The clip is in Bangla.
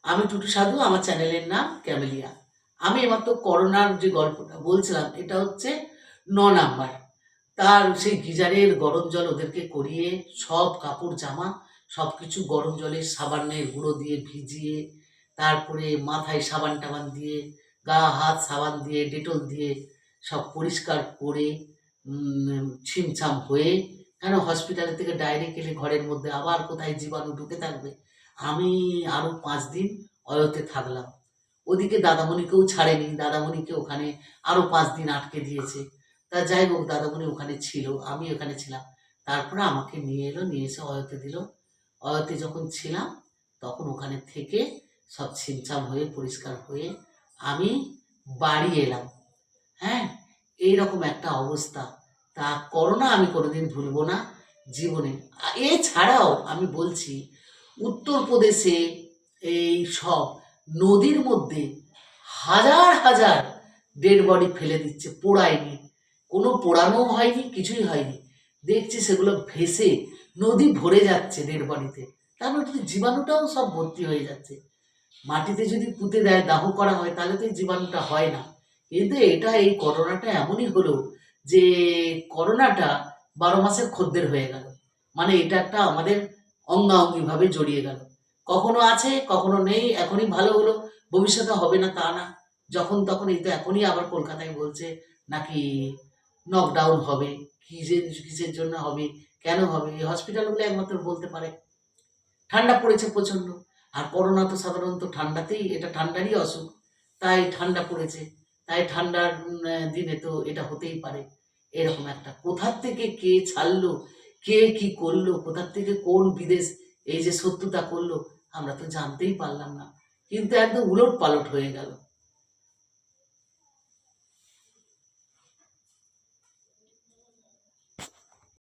আমি টুটু সাধু, আমার চ্যানেলের নাম ক্যামেলিয়া। আমি এইমাত্র করোনার যে গল্পটা বলছিলাম, এটা হচ্ছে ৯ নাম্বার। তার সেই গিজারের গরম জল ওদেরকে করিয়ে সব কাপড় জামা সব কিছু গরম জলে সাবানের গুঁড়ো দিয়ে ভিজিয়ে, তারপরে মাথায় সাবান টাবান দিয়ে, গা হাত সাবান দিয়ে, ডেটল দিয়ে সব পরিষ্কার করে ছিমছাম হয়ে, কেন হসপিটালের থেকে ডাইরেক্ট এলে ঘরের মধ্যে আবার কোথায় জীবাণু ঢুকে থাকবে। আমি আরও 5 দিন অয়তে থাকলাম। ওদিকে দাদামণিকেও ছাড়েনি, দাদামণিকে ওখানে আরও 5 দিন আটকে দিয়েছে। তা যাই হোক, দাদামণি ওখানে ছিল, আমি ওখানে ছিলাম। তারপরে আমাকে নিয়ে এলো, নিয়ে এসে অয়তে দিল। অয়তে যখন ছিলাম তখন ওখানে থেকে সব ছিমছাম হয়ে পরিষ্কার হয়ে আমি বাড়ি এলাম। হ্যাঁ, এইরকম একটা অবস্থা। তা করোনা আমি কোনোদিন ভুলবো না জীবনে। এছাড়াও আমি বলছি, উত্তরপ্রদেশে এই সব নদীর মধ্যে হাজার হাজার ডেড বডি ফেলে দিচ্ছে, পোড়ায়নি, কোনো পোড়ানোও হয়নি, কিছুই হয়নি। দেখছি সেগুলো ভেসে নদী ভরে যাচ্ছে ডেড বডিতে। তার মানে জীবাণুটাও সব ভর্তি হয়ে যাচ্ছে। মাটিতে যদি পুঁতে দেয়, দাহ করা হয়, তাহলে তো এই জীবাণুটা হয় না। কিন্তু এই করোনাটা এমনই হলো যে করোনাটা 12 মাসের খদ্দের হয়ে গেল। মানে এটা একটা আমাদের অঙ্গাঙ্গিভাবে জড়িয়ে গেল। কখনো আছে, কখনো নেই, এখনই ভালো হলো, ভবিষ্যতে হবে না তা না। যখন তখন এই তো এখনই আবার কলকাতায় বলছে নাকি নকডাউন হবে। কিসের জন্য হবে, কেন হবে, এই হসপিটালগুলো একমাত্র বলতে পারে। ঠান্ডা পড়েছে প্রচণ্ড, আর করোনা তো সাধারণত ঠান্ডাতেই, এটা ঠান্ডারই অসুখ, তাই ঠান্ডা পড়েছে, তাই ঠান্ডার দিনে তো এটা হতেই পারে। এরকম একটা কোথার থেকে কে ছাড়লো, কে কি করলো, কোথার থেকে কোন বিদেশ এই যে শত্রুতা করলো, আমরা তো জানতেই পারলাম না। কিন্তু একদম উলট পালট হয়ে গেল।